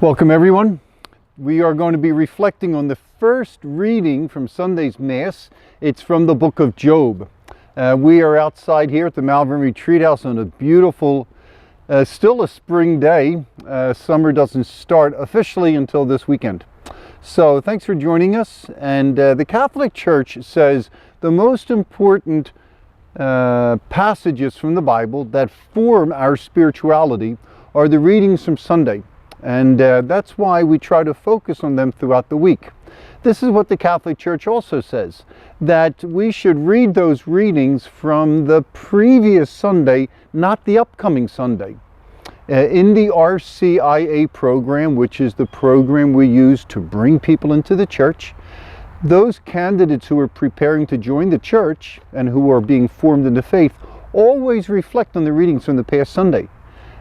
Welcome everyone. We are going to be reflecting on the first reading from Sunday's Mass. It's from the book of Job. We are outside here at the Malvern Retreat House on a beautiful, still a spring day. Summer doesn't start officially until this weekend. So thanks for joining us. And the Catholic Church says the most important passages from the Bible that form our spirituality are the readings from Sunday. And that's why we try to focus on them throughout the week. This is what the Catholic Church also says, that we should read those readings from the previous Sunday, not the upcoming Sunday. In the RCIA program, which is the program we use to bring people into the church, those candidates who are preparing to join the church and who are being formed in the faith always reflect on the readings from the past Sunday.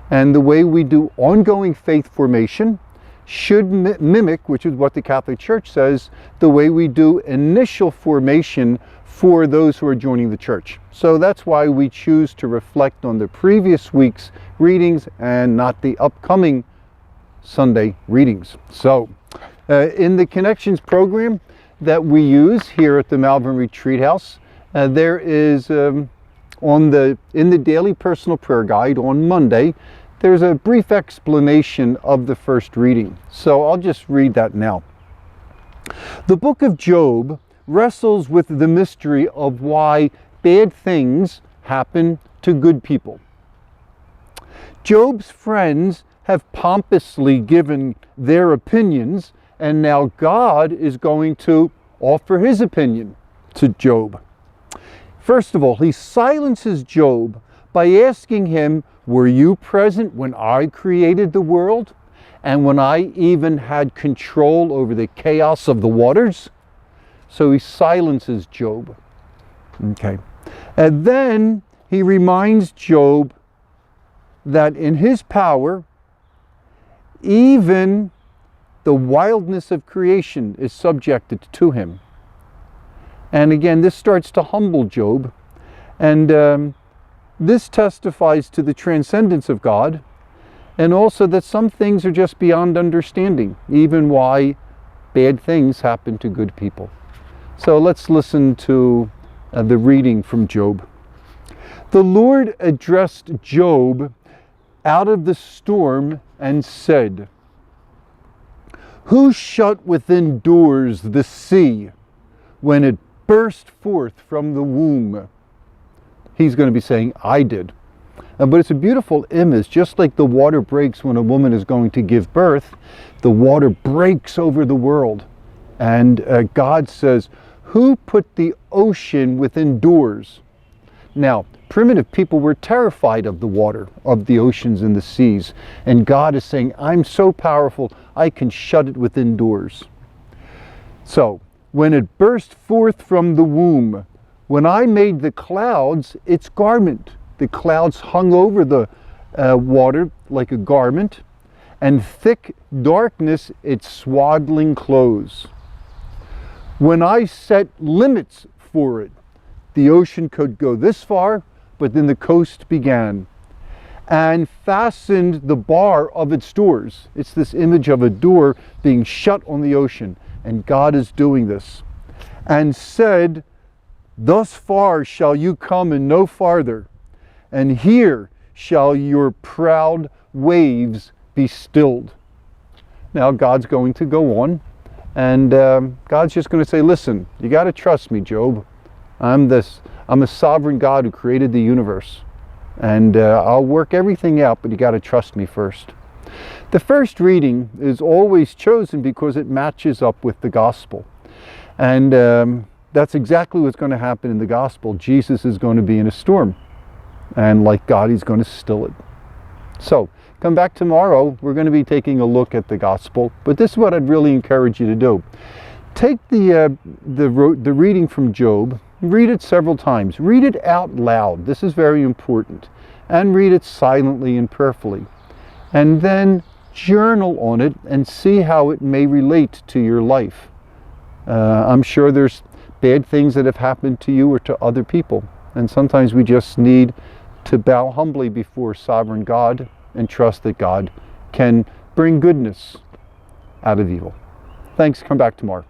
And the way we do ongoing faith formation should mimic, which is what the Catholic Church says, the way we do initial formation for those who are joining the church. So that's why we choose to reflect on the previous week's readings and not the upcoming Sunday readings. So in the Connections program that we use here at the Malvern Retreat House, there is in the daily personal prayer guide on Monday, there's a brief explanation of the first reading. So I'll just read that now. The book of Job wrestles with the mystery of why bad things happen to good people. Job's friends have pompously given their opinions, and now God is going to offer his opinion to Job. First of all, he silences Job by asking him, "Were you present when I created the world and when I even had control over the chaos of the waters?" So he silences Job. Okay. And then he reminds Job that in his power, even the wildness of creation is subjected to him. And again, this starts to humble Job. And this testifies to the transcendence of God, and also that some things are just beyond understanding, even why bad things happen to good people. So let's listen to the reading from Job. The Lord addressed Job out of the storm and said, "Who shut within doors the sea when it burst forth from the womb?" He's going to be saying, "I did." But it's a beautiful image, just like the water breaks when a woman is going to give birth. The water breaks over the world. And God says, "Who put the ocean within doors?" Now, primitive people were terrified of the water, of the oceans and the seas. And God is saying, "I'm so powerful, I can shut it within doors." So, when it burst forth from the womb, when I made the clouds its garment, the clouds hung over the water like a garment, and thick darkness its swaddling clothes. When I set limits for it, the ocean could go this far, but then the coast began, and fastened the bar of its doors. It's this image of a door being shut on the ocean, and God is doing this, and said, "Thus far shall you come and no farther, and here shall your proud waves be stilled." Now God's going to go on, and God's just going to say, "Listen, you got to trust me, Job. I'm a sovereign God who created the universe, and I'll work everything out, but you got to trust me first." The first reading is always chosen because it matches up with the gospel, and that's exactly what's going to happen in the gospel. Jesus is going to be in a storm, and like God, he's going to still it. So come back tomorrow. We're going to be taking a look at the gospel, but this is what I'd really encourage you to do. Take the reading from Job, read it several times, read it out loud. This is very important, and read it silently and prayerfully, and then journal on it and see how it may relate to your life. I'm sure there's bad things that have happened to you or to other people. And sometimes we just need to bow humbly before sovereign God and trust that God can bring goodness out of evil. Thanks. Come back tomorrow.